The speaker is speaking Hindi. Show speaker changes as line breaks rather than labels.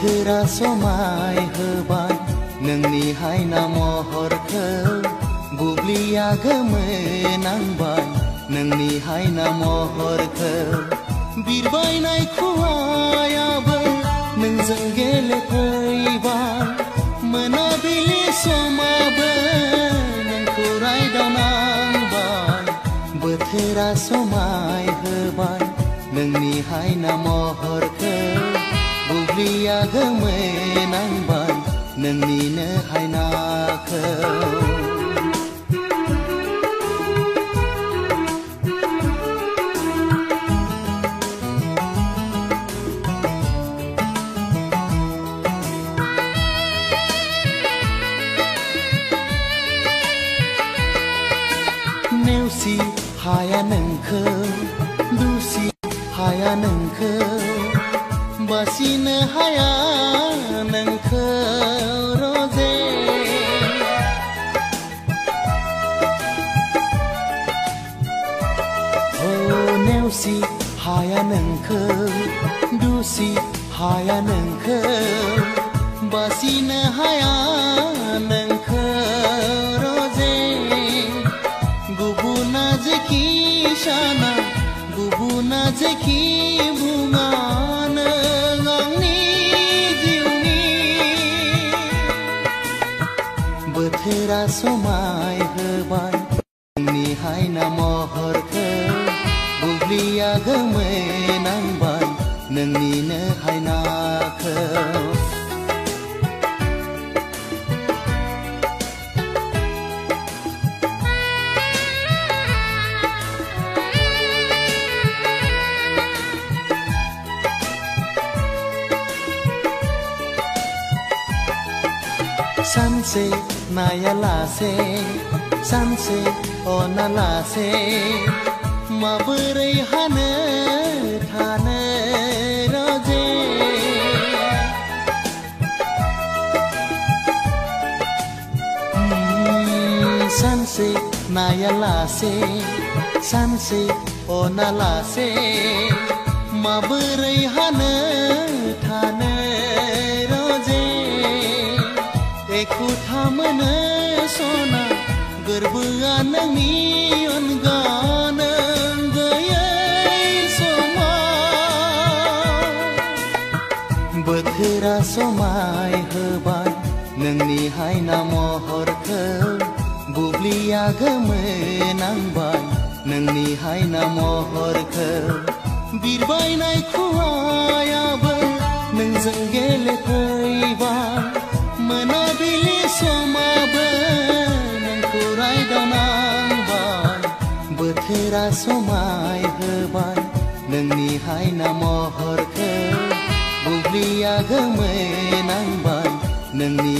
बोथोरा समाय होबाय नोंनि हायना महरखौ बुब्लिया गोमोनांबाय नोंनि हायना महरखौ बिरबायनाय खुवायाबो नोंजों गेलेफैबाय मोनाबिलि समाबो नोंखौ रायदावनांबाय बोथोरा समाय होबाय नोंनि हायना महरखौ बुब्लिया गोमोनांबाय नोंनिनो हायनाखौ नेवसि हाया नोंखौ दुसि हाया नोंखौ बासिनो हाया नोंखौ रजे ओ नेवसि हाया नोंखौ दुसि हाया नोंखौ बासिनो हाया नोंखौ रजे गुबुना जेखि साना गुबुना जेखि बुङा नों आंनि जिउनि बोथोरा समाय होबाय नोंनि हायना महरखौ बुब्लिया गोमोनांबाय नोंनिनो हायनाखौ सानसे नायालासे सानसे अनालासे माबोरै हानो थानो रजे सानसे नायालासे सानसे अनालासे माबोरै हानो थानो रजे एखुथा मोनो सना गोरबोआ नोंनि अनगा नों गैयै समाव बोथोरा समाय होबाय नोंनि हायना महरखौ बुब्लिया गोमोनांबाय नोंनि हायना महरखौ बिरबायनाय खुवायाबो नोंजों गेलेफैबाय मोनाबिलि समाबो नोंखौ रायदावनांबाय बोथोरा समाय होबाय नोंनि हायना महरखौ बुब्लिया गोमोनांबाय नोंनि